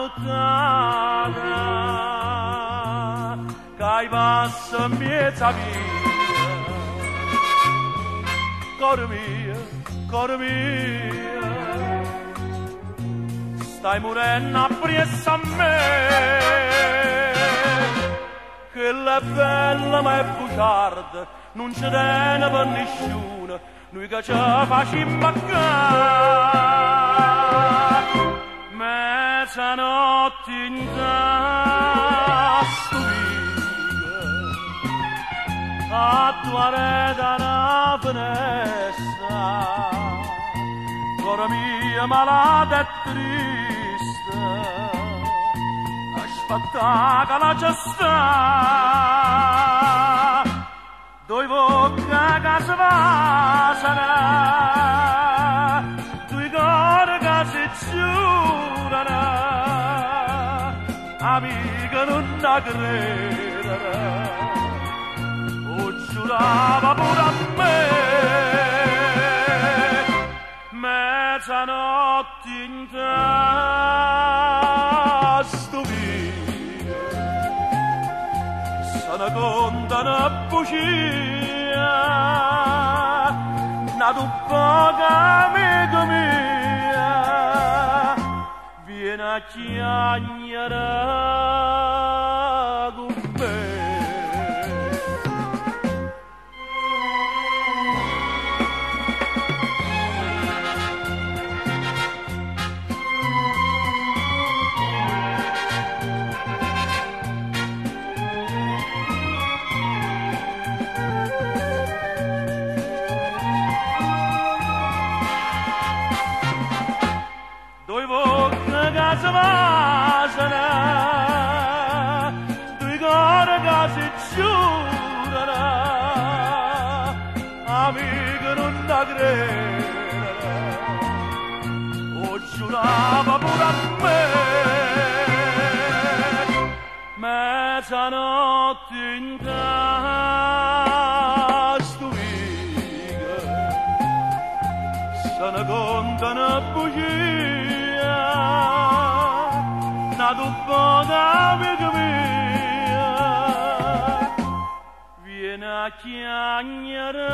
nottata che hai passa mezza via. Cor mia, stai morendo appresso a me, che la bella ma è bugiarda, non ci tiene per nessuno, noi che ci facciamo a mezzanotte in tasto a tua rete una finestra, cora mia malata e triste, aspetta che la c'è sta, due bocche che si vasano, due cuori che si giurano, amica non la credere, giurava pure a me, mezzanotte in tasto via, se ne conta una bugia, una poca amica mia, viene a chiagnare con me. Si vasano, due cuori che si giurano, amica non la credere, giurava pure a me, mezzanotte in tasto via, se ne conta una bugia, una poca amica mia, viene a chiagnare